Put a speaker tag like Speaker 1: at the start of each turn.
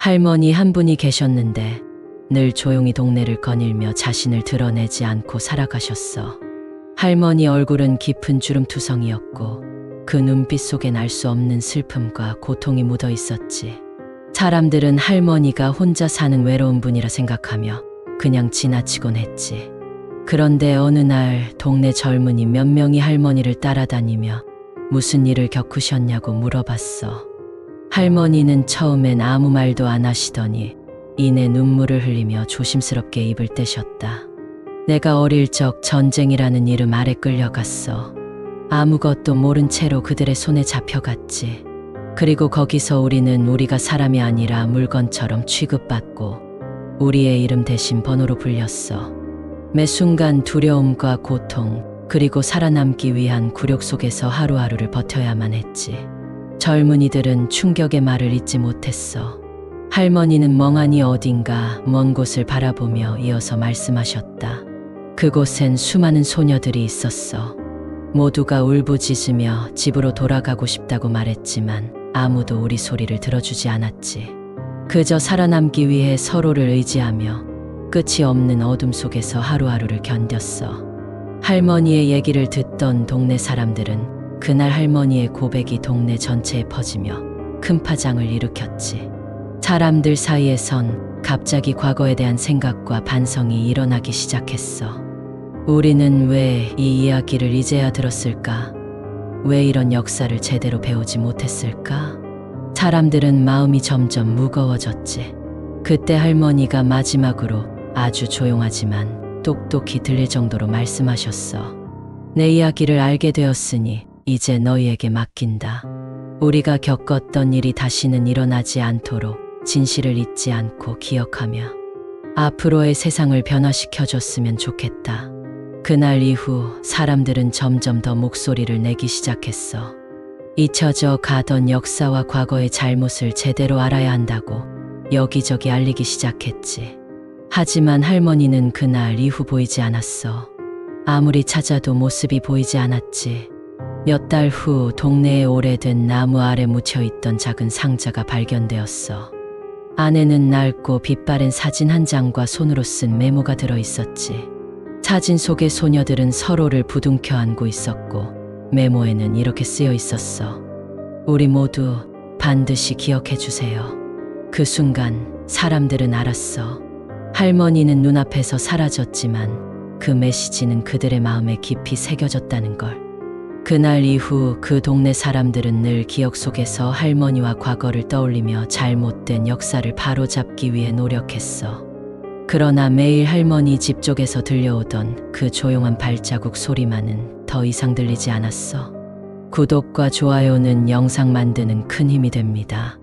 Speaker 1: 할머니 한 분이 계셨는데 늘 조용히 동네를 거닐며 자신을 드러내지 않고 살아가셨어. 할머니 얼굴은 깊은 주름투성이었고 그 눈빛 속엔 알 수 없는 슬픔과 고통이 묻어 있었지. 사람들은 할머니가 혼자 사는 외로운 분이라 생각하며 그냥 지나치곤 했지. 그런데 어느 날 동네 젊은이 몇 명이 할머니를 따라다니며 무슨 일을 겪으셨냐고 물어봤어. 할머니는 처음엔 아무 말도 안 하시더니 이내 눈물을 흘리며 조심스럽게 입을 떼셨다. 내가 어릴 적 전쟁이라는 이름 아래 끌려갔어. 아무것도 모른 채로 그들의 손에 잡혀갔지. 그리고 거기서 우리는 우리가 사람이 아니라 물건처럼 취급받고 우리의 이름 대신 번호로 불렸어. 매 순간 두려움과 고통, 그리고 살아남기 위한 굴욕 속에서 하루하루를 버텨야만 했지. 젊은이들은 충격의 말을 잊지 못했어. 할머니는 멍하니 어딘가 먼 곳을 바라보며 이어서 말씀하셨다. 그곳엔 수많은 소녀들이 있었어. 모두가 울부짖으며 집으로 돌아가고 싶다고 말했지만 아무도 우리 소리를 들어주지 않았지. 그저 살아남기 위해 서로를 의지하며 끝이 없는 어둠 속에서 하루하루를 견뎠어. 할머니의 얘기를 듣던 동네 사람들은 그날 할머니의 고백이 동네 전체에 퍼지며 큰 파장을 일으켰지. 사람들 사이에선 갑자기 과거에 대한 생각과 반성이 일어나기 시작했어. 우리는 왜 이 이야기를 이제야 들었을까? 왜 이런 역사를 제대로 배우지 못했을까? 사람들은 마음이 점점 무거워졌지. 그때 할머니가 마지막으로 아주 조용하지만 똑똑히 들릴 정도로 말씀하셨어. 내 이야기를 알게 되었으니 이제 너희에게 맡긴다. 우리가 겪었던 일이 다시는 일어나지 않도록 진실을 잊지 않고 기억하며 앞으로의 세상을 변화시켜줬으면 좋겠다. 그날 이후 사람들은 점점 더 목소리를 내기 시작했어. 잊혀져 가던 역사와 과거의 잘못을 제대로 알아야 한다고 여기저기 알리기 시작했지. 하지만 할머니는 그날 이후 보이지 않았어. 아무리 찾아도 모습이 보이지 않았지. 몇 달 후 동네에 오래된 나무 아래 묻혀있던 작은 상자가 발견되었어. 안에는 낡고 빛바랜 사진 한 장과 손으로 쓴 메모가 들어있었지. 사진 속의 소녀들은 서로를 부둥켜 안고 있었고 메모에는 이렇게 쓰여 있었어. 우리 모두 반드시 기억해 주세요. 그 순간 사람들은 알았어. 할머니는 눈앞에서 사라졌지만 그 메시지는 그들의 마음에 깊이 새겨졌다는 걸. 그날 이후 그 동네 사람들은 늘 기억 속에서 할머니와 과거를 떠올리며 잘못된 역사를 바로잡기 위해 노력했어. 그러나 매일 할머니 집 쪽에서 들려오던 그 조용한 발자국 소리만은 더 이상 들리지 않았어. 구독과 좋아요는 영상 만드는 큰 힘이 됩니다.